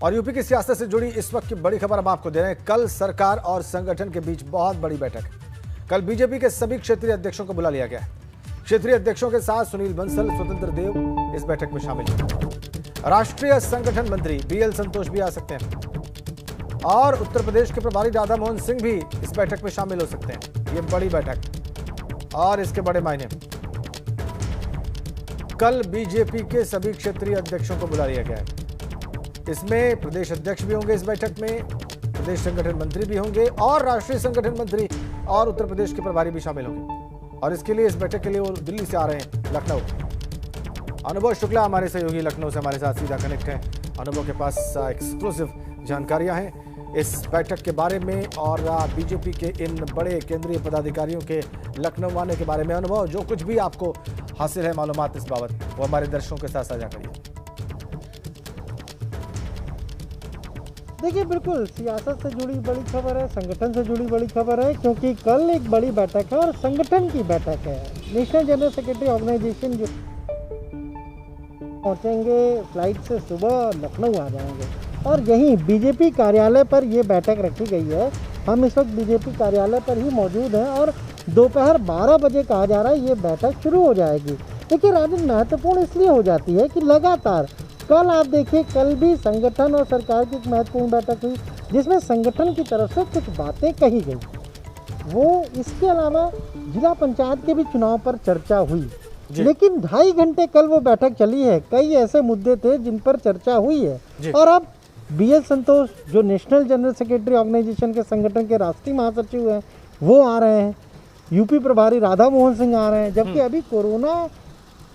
और यूपी की सियासत से जुड़ी इस वक्त की बड़ी खबर हम आपको दे रहे हैं। कल सरकार और संगठन के बीच बहुत बड़ी बैठक है। कल बीजेपी के सभी क्षेत्रीय अध्यक्षों को बुला लिया गया है। क्षेत्रीय अध्यक्षों के साथ सुनील बंसल, स्वतंत्र देव इस बैठक में शामिल हैं। राष्ट्रीय संगठन मंत्री बीएल संतोष भी आ सकते हैं और उत्तर प्रदेश के प्रभारी राधा मोहन सिंह भी इस बैठक में शामिल हो सकते हैं। ये बड़ी बैठक और इसके बड़े मायने। कल बीजेपी के सभी क्षेत्रीय अध्यक्षों को बुला लिया गया है। इसमें प्रदेश अध्यक्ष भी होंगे, इस बैठक में प्रदेश संगठन मंत्री भी होंगे और राष्ट्रीय संगठन मंत्री और उत्तर प्रदेश के प्रभारी भी शामिल होंगे। और इसके लिए, इस बैठक के लिए वो दिल्ली से आ रहे हैं, लखनऊ। अनुभव शुक्ला हमारे सहयोगी लखनऊ से हमारे साथ सीधा कनेक्ट है। अनुभव के पास एक्सक्लूसिव जानकारियां हैं इस बैठक के बारे में और बीजेपी के इन बड़े केंद्रीय पदाधिकारियों के लखनऊ आने के बारे में। अनुभव, जो कुछ भी आपको हासिल है मालूमात इस बाबत, वो हमारे दर्शकों के साथ साझा करिए। देखिए, बिल्कुल सियासत से जुड़ी बड़ी खबर है, संगठन से जुड़ी बड़ी खबर है, क्योंकि कल एक बड़ी बैठक है और संगठन की बैठक है। नेशनल जनरल सेक्रेटरी ऑर्गेनाइजेशन जो पहुंचेंगे फ्लाइट से सुबह लखनऊ आ जाएंगे और यहीं बीजेपी कार्यालय पर ये बैठक रखी गई है। हम इस वक्त बीजेपी कार्यालय पर ही मौजूद हैं और दोपहर 12 बजे कहा जा रहा है ये बैठक शुरू हो जाएगी। देखिए राजन, महत्वपूर्ण इसलिए हो जाती है कि लगातार कल आप देखिए, कल भी संगठन और सरकार की एक महत्वपूर्ण बैठक हुई जिसमें संगठन की तरफ से कुछ बातें कही गई। वो इसके अलावा जिला पंचायत के भी चुनाव पर चर्चा हुई, लेकिन 2.5 घंटे कल वो बैठक चली है। कई ऐसे मुद्दे थे जिन पर चर्चा हुई है। और अब बीएल संतोष, जो नेशनल जनरल सेक्रेटरी ऑर्गेनाइजेशन के संगठन के राष्ट्रीय महासचिव हैं, वो आ रहे हैं। यूपी प्रभारी राधा मोहन सिंह आ रहे हैं। जबकि अभी कोरोना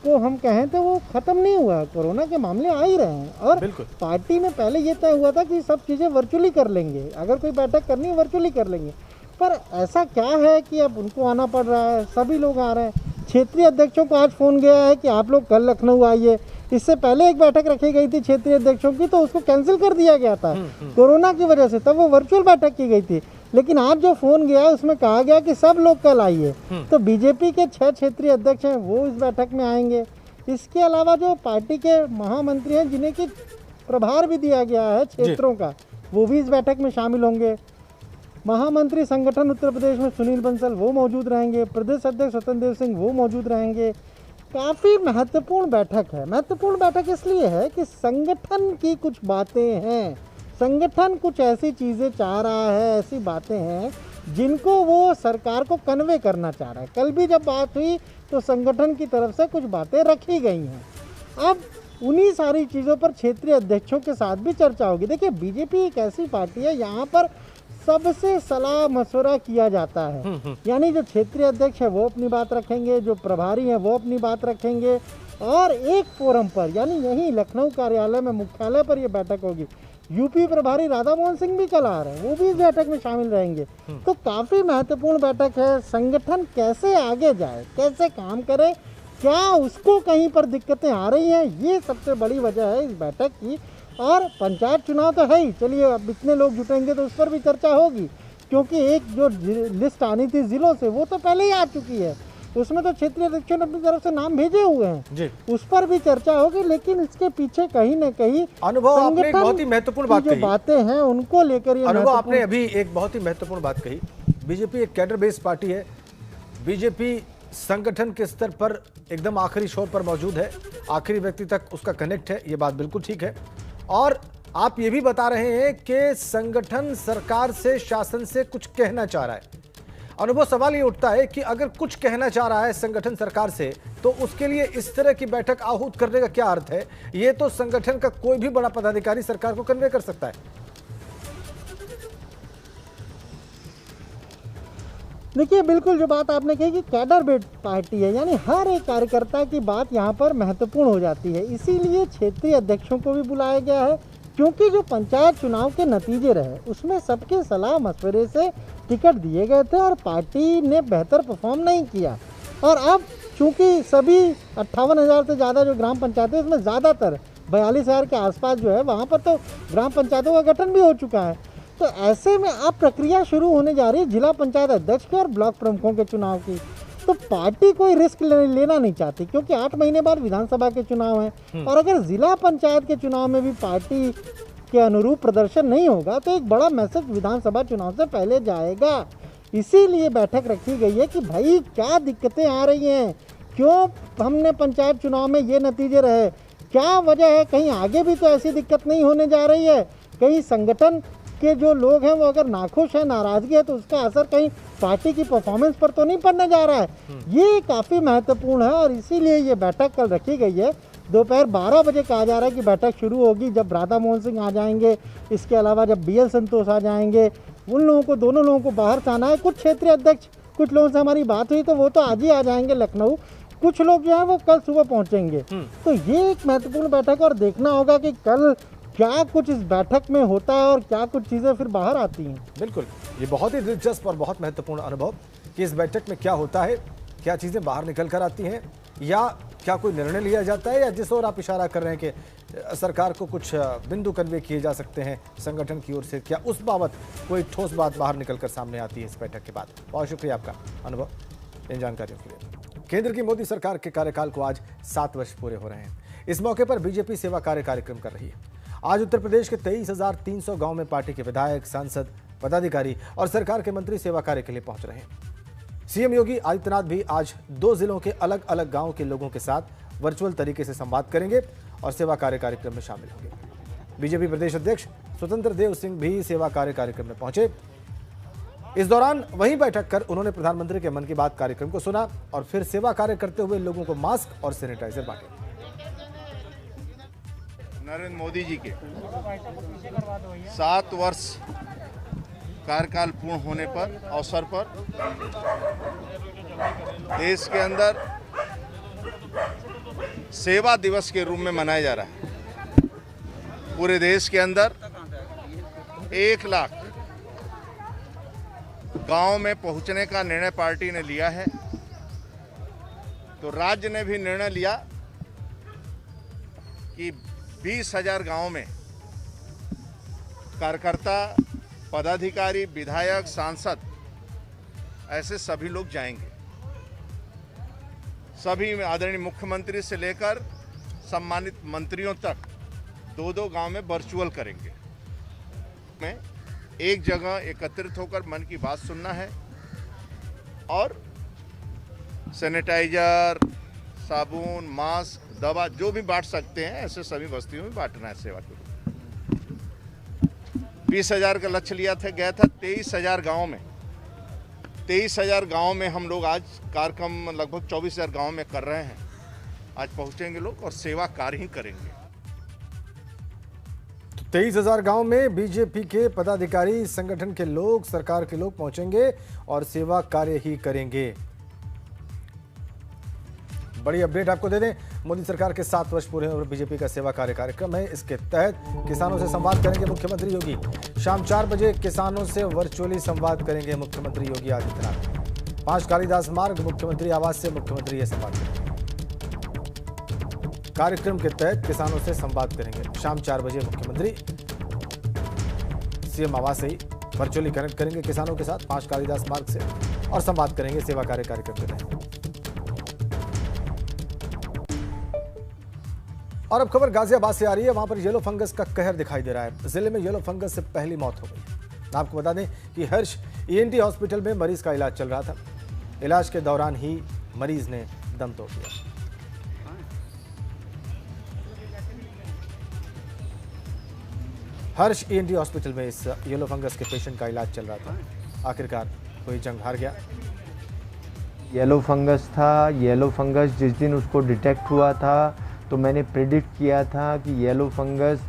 तो हम कहें तो वो खत्म नहीं हुआ, कोरोना के मामले आ ही रहे हैं। और पार्टी में पहले ये तय हुआ था कि सब चीज़ें वर्चुअली कर लेंगे, अगर कोई बैठक करनी है वर्चुअली कर लेंगे। पर ऐसा क्या है कि अब उनको आना पड़ रहा है, सभी लोग आ रहे हैं। क्षेत्रीय अध्यक्षों को आज फ़ोन गया है कि आप लोग कल लखनऊ आइए। इससे पहले एक बैठक रखी गई थी क्षेत्रीय अध्यक्षों की, तो उसको कैंसिल कर दिया गया था कोरोना की वजह से, तब वो वर्चुअल बैठक की गई थी। लेकिन आज जो फोन गया उसमें कहा गया कि सब लोग कल आइए। तो बीजेपी के 6 क्षेत्रीय अध्यक्ष हैं, वो इस बैठक में आएंगे। इसके अलावा जो पार्टी के महामंत्री हैं, जिन्हें कि प्रभार भी दिया गया है क्षेत्रों का, वो भी इस बैठक में शामिल होंगे। महामंत्री संगठन उत्तर प्रदेश में सुनील बंसल, वो मौजूद रहेंगे। प्रदेश अध्यक्ष स्वतंत्र देव सिंह, वो मौजूद रहेंगे। काफ़ी महत्वपूर्ण बैठक है। महत्वपूर्ण बैठक इसलिए है कि संगठन की कुछ बातें हैं, संगठन कुछ ऐसी चीज़ें चाह रहा है, ऐसी बातें हैं जिनको वो सरकार को कन्वे करना चाह रहा है। कल भी जब बात हुई तो संगठन की तरफ से कुछ बातें रखी गई हैं। अब उन्हीं सारी चीज़ों पर क्षेत्रीय अध्यक्षों के साथ भी चर्चा होगी। देखिए, बीजेपी एक ऐसी पार्टी है, यहाँ पर सबसे सलाह मशवरा किया जाता है। यानी जो क्षेत्रीय अध्यक्ष है वो अपनी बात रखेंगे, जो प्रभारी हैं वो अपनी बात रखेंगे और एक फोरम पर, यानी यहीं लखनऊ कार्यालय में, मुख्यालय पर ये बैठक होगी। यूपी प्रभारी राधा मोहन सिंह भी कल आ रहे हैं, वो भी इस बैठक में शामिल रहेंगे। तो काफ़ी महत्वपूर्ण बैठक है। संगठन कैसे आगे जाए, कैसे काम करे, क्या उसको कहीं पर दिक्कतें आ रही हैं, ये सबसे बड़ी वजह है इस बैठक की। और पंचायत चुनाव तो है ही, चलिए अब इतने लोग जुटेंगे तो उस पर भी चर्चा होगी, क्योंकि एक जो लिस्ट आनी थी जिलों से वो तो पहले ही आ चुकी है। उसमें तो क्षेत्रीय अध्यक्षों ने अपनी तरफ से नाम भेजे हुए हैं, उस पर भी चर्चा होगी। लेकिन इसके पीछे कहीं न कहीं अनुभव, आपने एक बहुत ही महत्वपूर्ण बात कही, बातें हैं उनको लेकर ये अनुभव, आपने अभी एक बहुत ही महत्वपूर्ण बात कही। बीजेपी एक कैडर बेस्ड पार्टी है। बीजेपी संगठन के स्तर पर एकदम आखिरी छोर पर मौजूद है, आखिरी व्यक्ति तक उसका कनेक्ट है, ये बात बिल्कुल ठीक है। और आप ये भी बता रहे हैं कि संगठन सरकार से, शासन से कुछ कहना चाह रहा है। अनुभव, सवाल ये उठता है कि अगर कुछ कहना चाह रहा है संगठन सरकार से, तो उसके लिए इस तरह की बैठक आहूत करने का क्या अर्थ है? ये तो संगठन का कोई भी बड़ा पदाधिकारी सरकार को कन्वे कर सकता है। देखिए, बिल्कुल जो बात आपने कही कि कैडर बेस्ड पार्टी है, यानी हर एक कार्यकर्ता की बात यहाँ पर महत्वपूर्ण हो जाती है। इसीलिए क्षेत्रीय अध्यक्षों को भी बुलाया गया है, क्योंकि जो पंचायत चुनाव के नतीजे रहे उसमें सबके सलाह मशवरे से टिकट दिए गए थे और पार्टी ने बेहतर परफॉर्म नहीं किया। और अब चूंकि सभी 58,000 से ज़्यादा जो ग्राम पंचायतें, उसमें ज़्यादातर 42,000 के आसपास जो है, वहाँ पर तो ग्राम पंचायतों का गठन भी हो चुका है। तो ऐसे में अब प्रक्रिया शुरू होने जा रही है जिला पंचायत अध्यक्ष के और ब्लॉक प्रमुखों के चुनाव की। तो पार्टी कोई रिस्क लेना नहीं चाहती, क्योंकि 8 महीने बाद विधानसभा के चुनाव हैं। और अगर जिला पंचायत के चुनाव में भी पार्टी के अनुरूप प्रदर्शन नहीं होगा तो एक बड़ा मैसेज विधानसभा चुनाव से पहले जाएगा। इसीलिए बैठक रखी गई है कि भाई क्या दिक्कतें आ रही हैं, क्यों हमने पंचायत चुनाव में ये नतीजे रहे, क्या वजह है, कहीं आगे भी तो ऐसी दिक्कत नहीं होने जा रही है, कहीं संगठन के जो लोग हैं वो अगर नाखुश है, नाराजगी है तो उसका असर कहीं पार्टी की परफॉर्मेंस पर तो नहीं पड़ने जा रहा है। ये काफ़ी महत्वपूर्ण है और इसीलिए ये बैठक कल रखी गई है। दोपहर 12 बजे कहा जा रहा है कि बैठक शुरू होगी, जब राधा मोहन सिंह आ जाएंगे, इसके अलावा जब BL संतोष आ जाएंगे, उन लोगों को, दोनों लोगों को बाहर से आना है। कुछ क्षेत्रीय अध्यक्ष, कुछ लोगों से हमारी बात हुई तो वो तो आज ही आ जाएंगे लखनऊ, कुछ लोग जो है वो कल सुबह पहुंचेंगे। तो ये एक महत्वपूर्ण बैठक और देखना होगा कि कल क्या कुछ इस बैठक में होता है और क्या कुछ चीज़ें फिर बाहर आती हैं। बिल्कुल, ये बहुत ही दिलचस्प और बहुत महत्वपूर्ण अनुभव कि इस बैठक में क्या होता है, क्या चीज़ें बाहर निकल कर आती हैं, या क्या कोई निर्णय लिया जाता है, या जिस ओर आप इशारा कर रहे हैं कि सरकार को कुछ बिंदु कन्वे किए जा सकते हैं संगठन की ओर से, क्या उस बाबत कोई ठोस बात बाहर निकल कर सामने आती है इस बैठक के बाद। बहुत शुक्रिया आपका अनुभव इन जानकारियों के लिए। केंद्र की मोदी सरकार के कार्यकाल को आज 7 वर्ष पूरे हो रहे हैं। इस मौके पर बीजेपी सेवा कार्य कार्यक्रम कर रही है। आज उत्तर प्रदेश के 23,300 गांव में पार्टी के विधायक, सांसद, पदाधिकारी और सरकार के मंत्री सेवा कार्य के लिए पहुंच रहे हैं। सीएम योगी आदित्यनाथ भी आज 2 जिलों के अलग अलग गांवों के लोगों के साथ वर्चुअल तरीके से संवाद करेंगे और सेवा कार्य कार्यक्रम में शामिल होंगे। बीजेपी प्रदेश अध्यक्ष स्वतंत्र देव सिंह भी सेवा कार्य कार्यक्रम में पहुंचे। इस दौरान वहीं बैठक कर उन्होंने प्रधानमंत्री के मन की बात कार्यक्रम को सुना और फिर सेवा कार्य करते हुए लोगों को मास्क और सैनिटाइजर बांटे। नरेंद्र मोदी जी के 7 वर्ष कार्यकाल पूर्ण होने पर अवसर पर देश के अंदर सेवा दिवस के रूप में मनाया जा रहा है। पूरे देश के अंदर 1 लाख गांव में पहुंचने का निर्णय पार्टी ने लिया है, तो राज्य ने भी निर्णय लिया कि 20,000 गांव में कार्यकर्ता, पदाधिकारी, विधायक, सांसद, ऐसे सभी लोग जाएंगे। सभी आदरणीय मुख्यमंत्री से लेकर सम्मानित मंत्रियों तक 2-2 गांव में वर्चुअल करेंगे। में एक जगह एकत्रित होकर मन की बात सुनना है और सैनिटाइजर, साबुन, मास्क, दवा जो भी बांट सकते हैं ऐसे सभी बस्तियों में बांटना है सेवा के लिए। 20,000 का लक्ष्य लिया था, गया था 23,000 गाँव में। 23,000 गाँव में हम लोग आज कार्यक्रम लगभग 24,000 गाँव में कर रहे हैं। आज पहुंचेंगे लोग और सेवा कार्य ही करेंगे। 23,000 गांव में बीजेपी के पदाधिकारी, संगठन के लोग, सरकार के लोग पहुंचेंगे और सेवा कार्य ही करेंगे। बड़ी अपडेट आपको दे दें, मोदी सरकार के 7 वर्ष पूरे और बीजेपी का सेवा कार्य कार्यक्रम है। इसके तहत किसानों से संवाद करेंगे मुख्यमंत्री योगी। शाम 4 बजे किसानों से वर्चुअली संवाद करेंगे मुख्यमंत्री योगी आदित्यनाथ। 5 कालिदास मार्ग मुख्यमंत्री आवास से मुख्यमंत्री ये संवाद करेंगे। कार्यक्रम के तहत किसानों से संवाद करेंगे। शाम 4 बजे मुख्यमंत्री सीएम आवास से ही वर्चुअली कनेक्ट करेंगे किसानों के साथ 5 कालिदास मार्ग से और संवाद करेंगे सेवा कार्य कार्यक्रम के तहत। और अब खबर गाजियाबाद से आ रही है। वहां पर येलो फंगस का कहर दिखाई दे रहा है। जिले में येलो फंगस से पहली मौत हो गई। आपको बता दें कि हर्ष ENT हॉस्पिटल में मरीज का इलाज चल रहा था। इलाज के दौरान ही मरीज ने दम तोड़ दिया। हर्ष ENT हॉस्पिटल में इस येलो फंगस के पेशेंट का इलाज चल रहा था। आखिरकार कोई जंग हार गया। येलो फंगस था। येलो फंगस जिस दिन उसको डिटेक्ट हुआ था तो मैंने प्रेडिक्ट किया था कि येलो फंगस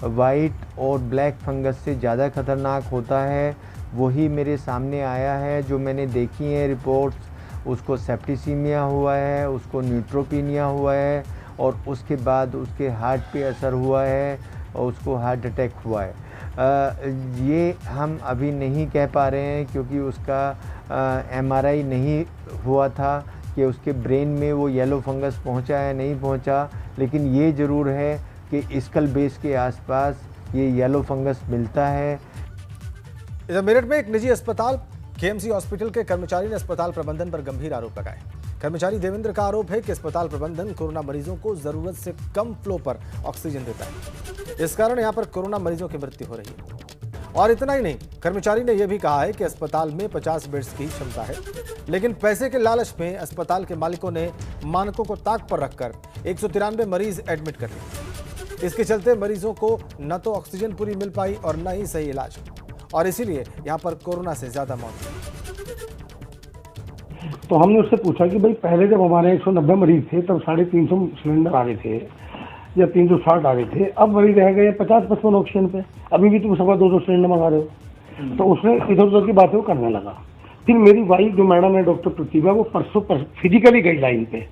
वाइट और ब्लैक फंगस से ज़्यादा खतरनाक होता है। वही मेरे सामने आया है जो मैंने देखी है रिपोर्ट्स। उसको सेप्टिसीमिया हुआ है, उसको न्यूट्रोपीनिया हुआ है और उसके बाद उसके हार्ट पे असर हुआ है और उसको हार्ट अटैक हुआ है। ये हम अभी नहीं कह पा रहे हैं क्योंकि उसका MRI नहीं हुआ था कि उसके ब्रेन में वो येलो फंगस पहुंचा है नहीं पहुंचा, लेकिन ये ज़रूर है कि स्कल बेस के आसपास ये येलो फंगस मिलता है। इधर मेरठ में एक निजी अस्पताल KMC हॉस्पिटल के कर्मचारी ने अस्पताल प्रबंधन पर गंभीर आरोप लगाए। कर्मचारी देवेंद्र का आरोप है कि अस्पताल प्रबंधन कोरोना मरीजों को जरूरत से कम फ्लो पर ऑक्सीजन देता है। इस कारण यहां पर कोरोना मरीजों की मृत्यु हो रही है। और इतना ही नहीं, कर्मचारी ने यह भी कहा है कि अस्पताल में 50 बेड्स की क्षमता है, लेकिन पैसे के लालच में अस्पताल के मालिकों ने मानकों को ताक पर रखकर 193 मरीज एडमिट कर लिए। इसके चलते मरीजों को न तो ऑक्सीजन पूरी मिल पाई और न ही सही इलाज, और इसीलिए यहां पर कोरोना से ज्यादा मौत हुई। तो हमने उससे पूछा कि भाई पहले जब हमारे 190 मरीज थे तब 350 सिलेंडर आ रहे थे या 360 आ रहे थे, अब मरीज रह गए 50-55 ऑक्सीजन पे, अभी भी तुम 250 सिलेंडर मंगा रहे हो। तो उसने इधर उधर की बातें करने लगा। फिर मेरी वाइफ जो मैडम है डॉक्टर प्रतिभा, वो परसों फिजिकली गई लाइन पे,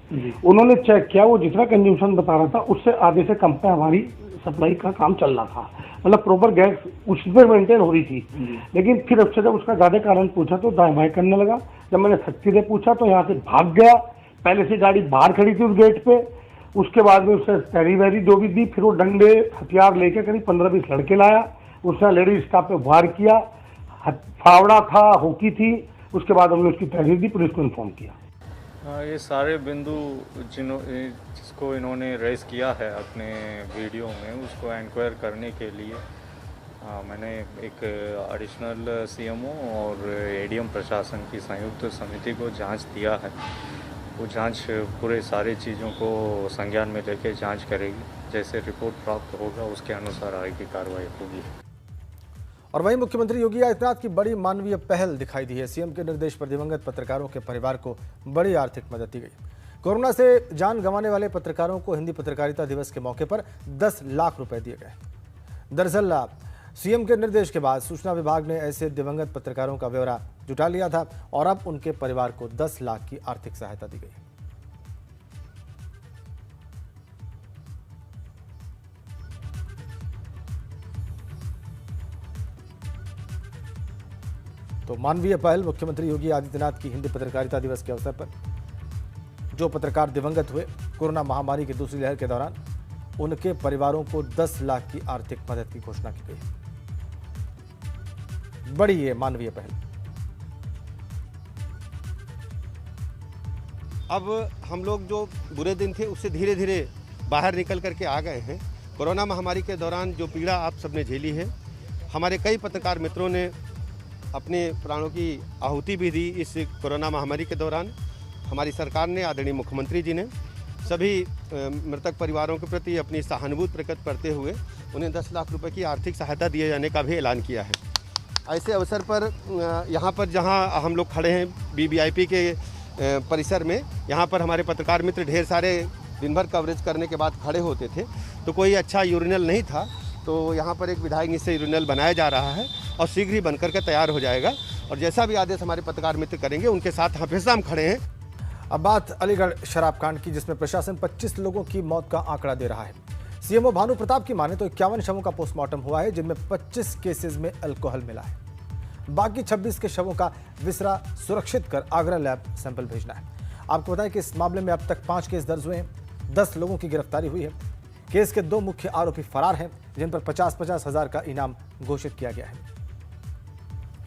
उन्होंने चेक किया, वो जितना कंज्यूमशन बता रहा था उससे आधे से कम पे हमारी सप्लाई का काम चल रहा था, मतलब प्रॉपर गैस उस पर मेंटेन हो रही थी। लेकिन फिर अब से जब उसका ज्यादा कारण पूछा तो दाएं बाएं करने लगा। जब मैंने सख्ती से पूछा तो यहाँ से भाग गया। पहले से गाड़ी बाहर खड़ी थी उस गेट पे, उसके बाद में उससे तैरी वैरी जो भी दी, फिर वो डंडे हथियार लेके करीब 15-20 लड़के लाया। उसने लेडीज स्टाफ पे वार किया, फावड़ा था, हॉकी थी। उसके बाद हमने उसकी तहरीर दी, पुलिस को इन्फॉर्म किया। ये सारे बिंदु जिसको इन्होंने रेस किया है अपने वीडियो में, उसको इंक्वायर करने के लिए मैंने एक एडिशनल सीएमओ और एडीएम प्रशासन की संयुक्त समिति को जांच दिया है। वो जांच पूरे सारे चीज़ों को संज्ञान में लेके जांच करेगी। जैसे रिपोर्ट प्राप्त होगा उसके अनुसार आगे कार्रवाई होगी। और वहीं मुख्यमंत्री योगी आदित्यनाथ की बड़ी मानवीय पहल दिखाई दी है। सीएम के निर्देश पर दिवंगत पत्रकारों के परिवार को बड़ी आर्थिक मदद दी गई। कोरोना से जान गंवाने वाले पत्रकारों को हिंदी पत्रकारिता दिवस के मौके पर 10 लाख रुपए दिए गए। दरअसल सीएम के निर्देश के बाद सूचना विभाग ने ऐसे दिवंगत पत्रकारों का ब्यौरा जुटा लिया था और अब उनके परिवार को 10 लाख की आर्थिक सहायता दी गई। तो मानवीय पहल मुख्यमंत्री योगी आदित्यनाथ की हिंदी पत्रकारिता दिवस के अवसर पर जो पत्रकार दिवंगत हुए कोरोना महामारी की दूसरी लहर के दौरान, उनके परिवारों को 10 लाख की आर्थिक मदद की घोषणा की गई। बड़ी ये मानवीय पहल। अब हम लोग जो बुरे दिन थे उससे धीरे धीरे बाहर निकल करके आ गए हैं। कोरोना महामारी के दौरान जो पीड़ा आप सबने झेली है, हमारे कई पत्रकार मित्रों ने अपने प्राणों की आहुति भी दी इस कोरोना महामारी के दौरान। हमारी सरकार ने, आदरणीय मुख्यमंत्री जी ने सभी मृतक परिवारों के प्रति अपनी सहानुभूति प्रकट करते हुए उन्हें 10 लाख रुपए की आर्थिक सहायता दिए जाने का भी ऐलान किया है। ऐसे अवसर पर यहाँ पर जहाँ हम लोग खड़े हैं BBIP के परिसर में, यहाँ पर हमारे पत्रकार मित्र ढेर सारे दिन भर कवरेज करने के बाद खड़े होते थे, तो कोई अच्छा यूरिनल नहीं था। तो यहाँ पर एक विधायक से यूरिनल बनाया जा रहा है और शीघ्र ही बनकर के तैयार हो जाएगा, और जैसा भी आदेश हमारे पत्रकार मित्र करेंगे उनके साथ हमेशा हम खड़े हैं। अब बात अलीगढ़ शराब कांड की, जिसमें प्रशासन 25 लोगों की मौत का आंकड़ा दे रहा है। सीएमओ भानु प्रताप की माने तो 51 शवों का पोस्टमार्टम हुआ है, जिनमें 25 केसेस में अल्कोहल मिला है। बाकी 26 के शवों का विसरा सुरक्षित कर आगरा लैब सैंपल भेजना है। आपको बताएं कि इस मामले में अब तक 5 केस दर्ज हुए हैं, 10 लोगों की गिरफ्तारी हुई है। केस के 2 मुख्य आरोपी फरार हैं, जिन पर 50-50 हजार का इनाम घोषित किया गया है।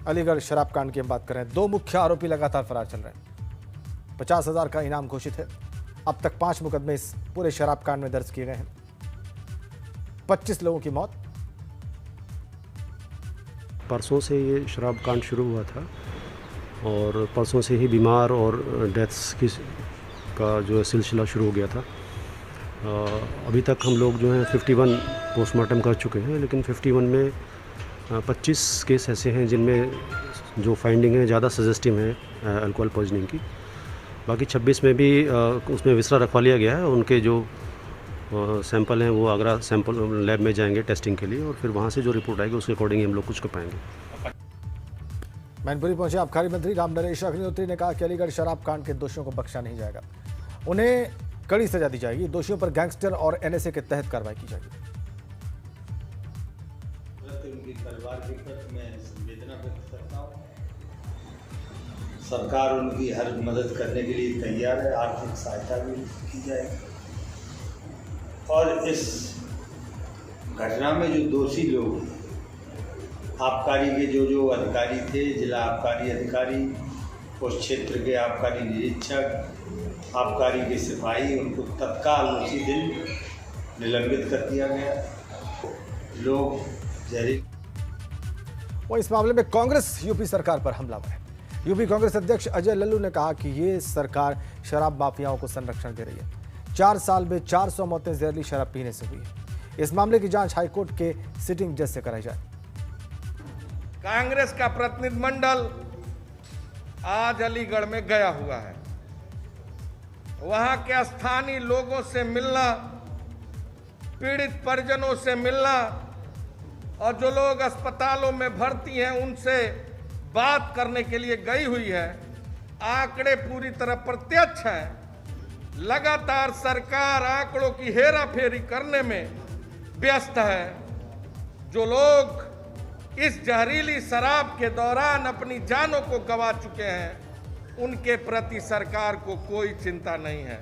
अलीगढ़ शराब कांड की हम बात करें, 2 मुख्य आरोपी लगातार फरार चल रहे हैं, 50 हजार का इनाम घोषित है। अब तक 5 मुकदमे इस पूरे शराब कांड में दर्ज किए गए हैं, 25 लोगों की मौत। परसों से ये शराब कांड शुरू हुआ था और परसों से ही बीमार और डेथ्स का जो सिलसिला शुरू हो गया था। अभी तक हम लोग जो हैं 51 पोस्टमार्टम कर चुके हैं, लेकिन 51 में 25 केस ऐसे हैं जिनमें जो फाइंडिंग है ज़्यादा सजेस्टिव है अल्कोहल पॉइजनिंग की। बाकी 26 में भी उसमें विसरा रखवा लिया गया है। उनके जो सैंपल हैं वो आगरा सैंपल लैब में जाएंगे टेस्टिंग के लिए, और फिर वहाँ से जो रिपोर्ट आएगी उसके अकॉर्डिंग हम लोग कुछ कर पाएंगे। मैनपुरी पहुंचे आबकारी मंत्री रामनरेश अग्निहोत्री ने कहा कि अलीगढ़ शराब कांड के दोषियों को बख्शा नहीं जाएगा, उन्हें कड़ी सजा दी जाएगी। दोषियों पर गैंगस्टर और NSA के तहत कार्रवाई की जाएगी। उनके परिवार के प्रति मैं संवेदना व्यक्त करता हूँ। सरकार उनकी हर मदद करने के लिए तैयार है, आर्थिक सहायता भी की जाएगी। और इस घटना में जो दोषी लोग आबकारी के जो अधिकारी थे, जिला आबकारी अधिकारी उस क्षेत्र के आबकारी निरीक्षक, आबकारी के सिपाही, उनको तत्काल उसी दिन निलंबित कर दिया गया। लोग जहरीली। वहीं इस मामले में कांग्रेस यूपी सरकार पर हमलावर है। यूपी कांग्रेस अध्यक्ष अजय लल्लू ने कहा कि ये सरकार शराब माफियाओं को संरक्षण दे रही है। 4 साल में 400 मौतें जहरीली शराब पीने से हुई है। इस मामले की जांच हाईकोर्ट के सिटिंग जज से कराई जाए। कांग्रेस का प्रतिनिधिमंडल आज अलीगढ़ में गया हुआ है। वहां के स्थानीय लोगों से मिलना, पीड़ित परिजनों से मिलना और जो लोग अस्पतालों में भर्ती हैं उनसे बात करने के लिए गई हुई है। आंकड़े पूरी तरह प्रत्यक्ष हैं। लगातार सरकार आंकड़ों की हेराफेरी करने में व्यस्त है। जो लोग इस जहरीली शराब के दौरान अपनी जानों को गंवा चुके हैं, उनके प्रति सरकार को कोई चिंता नहीं है।